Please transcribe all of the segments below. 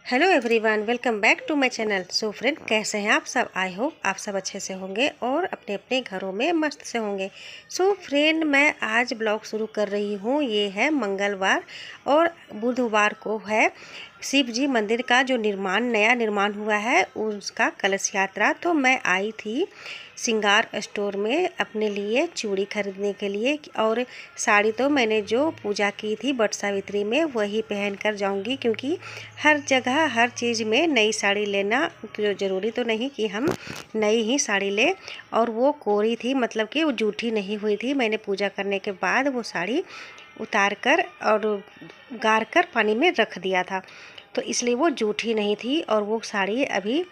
Hello everyone, welcome back to my channel. So friend, कैसे हैं आप सब? आई होप आप सब अच्छे से होंगे और अपने अपने घरों में मस्त से होंगे। सो फ्रेंड, मैं आज ब्लॉग शुरू कर रही हूँ। ये है मंगलवार और बुधवार को है शिव जी मंदिर का जो नया निर्माण हुआ है उसका कलश यात्रा। तो मैं आई थी श्रृंगार स्टोर में अपने लिए चूड़ी खरीदने के लिए, और साड़ी तो मैंने जो पूजा की थी वट सावित्री में वही पहन कर जाऊंगी, क्योंकि हर जगह हर चीज़ में नई साड़ी लेना ज़रूरी तो नहीं कि हम नई ही साड़ी लें। और वो कोरी थी, मतलब कि वो जूठी नहीं हुई थी। मैंने पूजा करने के बाद वो साड़ी उतार कर और गार कर पानी में रख दिया था, तो इसलिए वो जूठी नहीं थी और वो साड़ी अभी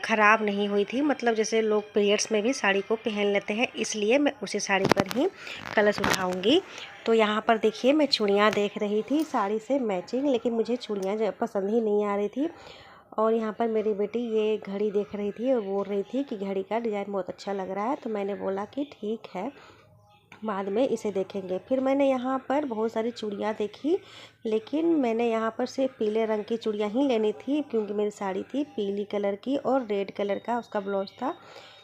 ख़राब नहीं हुई थी। मतलब जैसे लोग पीरियड्स में भी साड़ी को पहन लेते हैं, इसलिए मैं उसी साड़ी पर ही कलश उठाऊंगी। तो यहाँ पर देखिए, मैं चूड़ियाँ देख रही थी साड़ी से मैचिंग, लेकिन मुझे चूड़ियाँ पसंद ही नहीं आ रही थी। और यहाँ पर मेरी बेटी ये घड़ी देख रही थी और बोल रही थी कि घड़ी का डिज़ाइन बहुत अच्छा लग रहा है। तो मैंने बोला कि ठीक है, बाद में इसे देखेंगे। फिर मैंने यहाँ पर बहुत सारी चूड़ियाँ देखी, लेकिन मैंने यहाँ पर सिर्फ पीले रंग की चूड़ियाँ ही लेनी थी, क्योंकि मेरी साड़ी थी पीली कलर की और रेड कलर का उसका ब्लाउज था।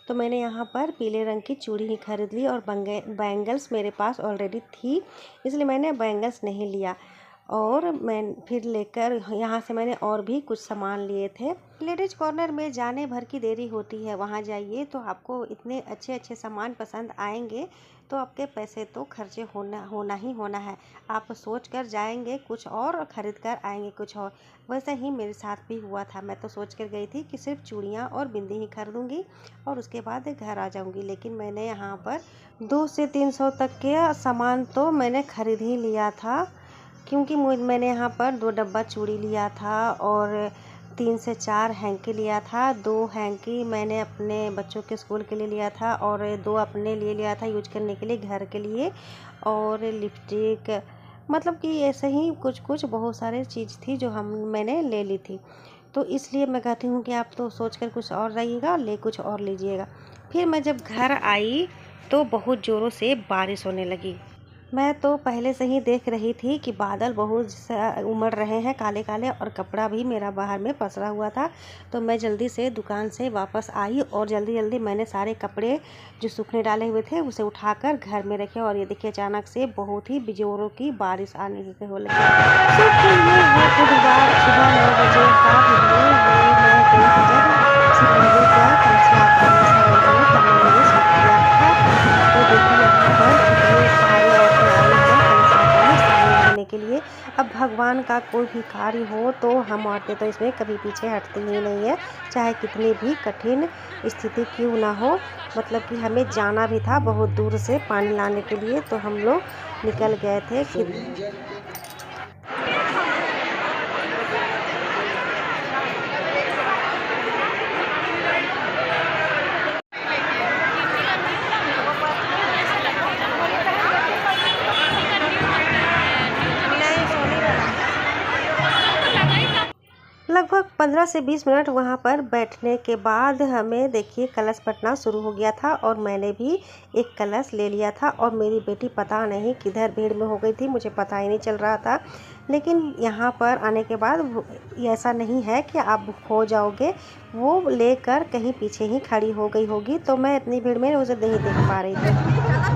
तो मैंने यहाँ पर पीले रंग की चूड़ी ही खरीद ली, और बैंगल्स मेरे पास ऑलरेडी थी, इसलिए मैंने बैंगल्स नहीं लिया। और मैं फिर लेकर यहाँ से मैंने और भी कुछ सामान लिए थे। लेडीज कॉर्नर में जाने भर की देरी होती है, वहाँ जाइए तो आपको इतने अच्छे अच्छे सामान पसंद आएंगे, तो आपके पैसे तो खर्चे होना ही होना है। आप सोच कर जाएंगे कुछ और ख़रीद कर आएंगे कुछ और। वैसे ही मेरे साथ भी हुआ था। मैं तो सोच कर गई थी कि सिर्फ चूड़ियाँ और बिंदी ही खरीदूँगी और उसके बाद घर आ जाऊँगी, लेकिन मैंने यहाँ पर 200 से 300 तक के सामान तो मैंने ख़रीद ही लिया था, क्योंकि मैंने यहाँ पर 2 डब्बा चूड़ी लिया था और 3 से 4 हैंकी लिया था। 2 हैंकी मैंने अपने बच्चों के स्कूल के लिए लिया था और 2 अपने लिए लिया था यूज करने के लिए घर के लिए। और लिपस्टिक, मतलब कि ऐसे ही कुछ कुछ बहुत सारे चीज़ थी जो मैंने ले ली थी। तो इसलिए मैं कहती हूँ कि आप तो सोच कर कुछ और रहिएगा, कुछ और लीजिएगा। फिर मैं जब घर आई तो बहुत ज़ोरों से बारिश होने लगी। मैं तो पहले से ही देख रही थी कि बादल बहुत उमड़ रहे हैं काले काले, और कपड़ा भी मेरा बाहर में पसरा हुआ था। तो मैं जल्दी से दुकान से वापस आई और जल्दी जल्दी मैंने सारे कपड़े जो सूखने डाले हुए थे उसे उठाकर घर में रखे। और ये देखिए, अचानक से बहुत ही बेजोरों की बारिश आने की हो लगी। तो फिर ये बुधवार सुबह 9 बजे का वीडियो ये मैं गई थी जब शिव मंदिर का कलश यात्रा में शामिल होने, तब मैंने ये शूट किया था। तो देखिए यहाँ पर कितनी सारी औरतें आई हैं कलश यात्रा में शामिल होने के लिए। अब भगवान का कोई भी कार्य हो तो हम औरतें तो इसमें कभी पीछे हटती ही नहीं है, चाहे कितनी भी कठिन स्थिति क्यों ना हो। मतलब कि हमें जाना भी था बहुत दूर से पानी लाने के लिए, तो हम लोग निकल गए थे कि लगभग 15 से 20 मिनट वहाँ पर बैठने के बाद हमें देखिए कलश पटना शुरू हो गया था, और मैंने भी एक कलश ले लिया था। और मेरी बेटी पता नहीं किधर भीड़ में हो गई थी, मुझे पता ही नहीं चल रहा था। लेकिन यहाँ पर आने के बाद ऐसा नहीं है कि आप खो जाओगे, वो लेकर कहीं पीछे ही खड़ी हो गई होगी, तो मैं इतनी भीड़ में उसे नहीं देख पा रही थी।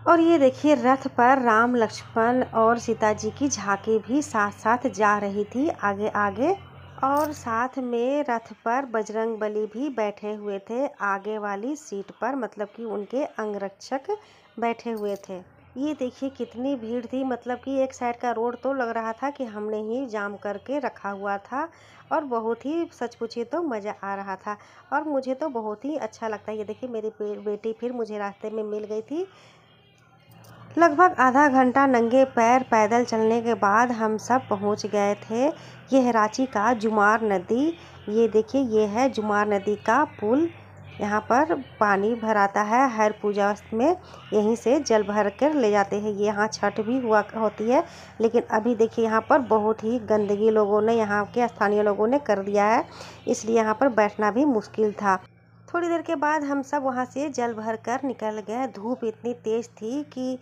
और ये देखिए, रथ पर राम लक्ष्मण और सीता जी की झांकी भी साथ साथ जा रही थी आगे आगे। और साथ में रथ पर बजरंग बली भी बैठे हुए थे आगे वाली सीट पर, मतलब कि उनके अंगरक्षक बैठे हुए थे। ये देखिए कितनी भीड़ थी, मतलब कि एक साइड का रोड तो लग रहा था कि हमने ही जाम करके रखा हुआ था। और बहुत ही सच पूछिए तो मज़ा आ रहा था, और मुझे तो बहुत ही अच्छा लगता है। ये देखिए, मेरी बेटी फिर मुझे रास्ते में मिल गई थी। लगभग आधा घंटा नंगे पैर पैदल चलने के बाद हम सब पहुंच गए थे। यह है रांची का जुमार नदी। ये देखिए, ये है जुमार नदी का पुल। यहाँ पर पानी भराता है हर पूजा में, यहीं से जल भर कर ले जाते हैं। ये यहाँ छठ भी हुआ होती है, लेकिन अभी देखिए यहाँ पर बहुत ही गंदगी लोगों ने, यहाँ के स्थानीय लोगों ने कर दिया है, इसलिए यहाँ पर बैठना भी मुश्किल था। थोड़ी देर के बाद हम सब वहाँ से जल भर कर निकल गए। धूप इतनी तेज़ थी कि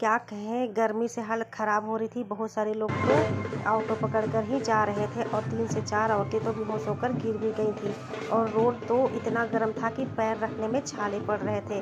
क्या कहें, गर्मी से हालत ख़राब हो रही थी। बहुत सारे लोग तो ऑटो पकड़कर ही जा रहे थे और 3 से 4 औरतें तो बेहोश होकर गिर भी गई थी। और रोड तो इतना गर्म था कि पैर रखने में छाले पड़ रहे थे।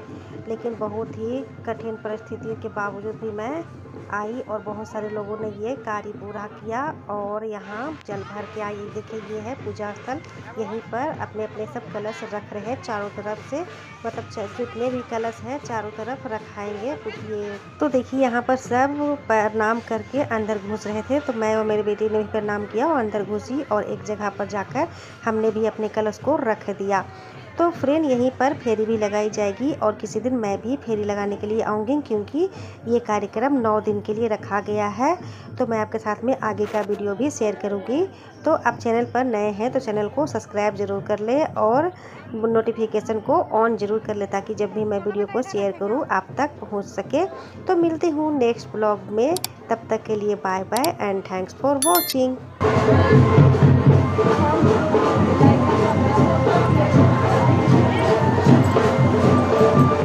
लेकिन बहुत ही कठिन परिस्थितियों के बावजूद भी मैं आई और बहुत सारे लोगों ने ये कार्य पूरा किया और यहाँ जल भर के आई। देखिए ये है पूजा स्थल, यहीं पर अपने अपने सब कलश रख रहे हैं चारों तरफ से, मतलब जितने भी कलश हैं चारों तरफ रखाएंगे। ये तो देखिए यहाँ पर सब प्रणाम करके अंदर घुस रहे थे, तो मैं और मेरी बेटी ने भी प्रणाम किया और अंदर घुसी और एक जगह पर जाकर हमने भी अपने कलश को रख दिया। तो फ्रेंड यहीं पर फेरी भी लगाई जाएगी और किसी दिन मैं भी फेरी लगाने के लिए आऊँगी, क्योंकि ये कार्यक्रम 9 दिन के लिए रखा गया है। तो मैं आपके साथ में आगे का वीडियो भी शेयर करूँगी। तो आप चैनल पर नए हैं तो चैनल को सब्सक्राइब ज़रूर कर ले और नोटिफिकेशन को ऑन ज़रूर कर ले, ताकि जब भी मैं वीडियो को शेयर करूँ आप तक पहुँच सके। तो मिलती हूँ नेक्स्ट ब्लॉग में, तब तक के लिए bye bye and thanks for watching.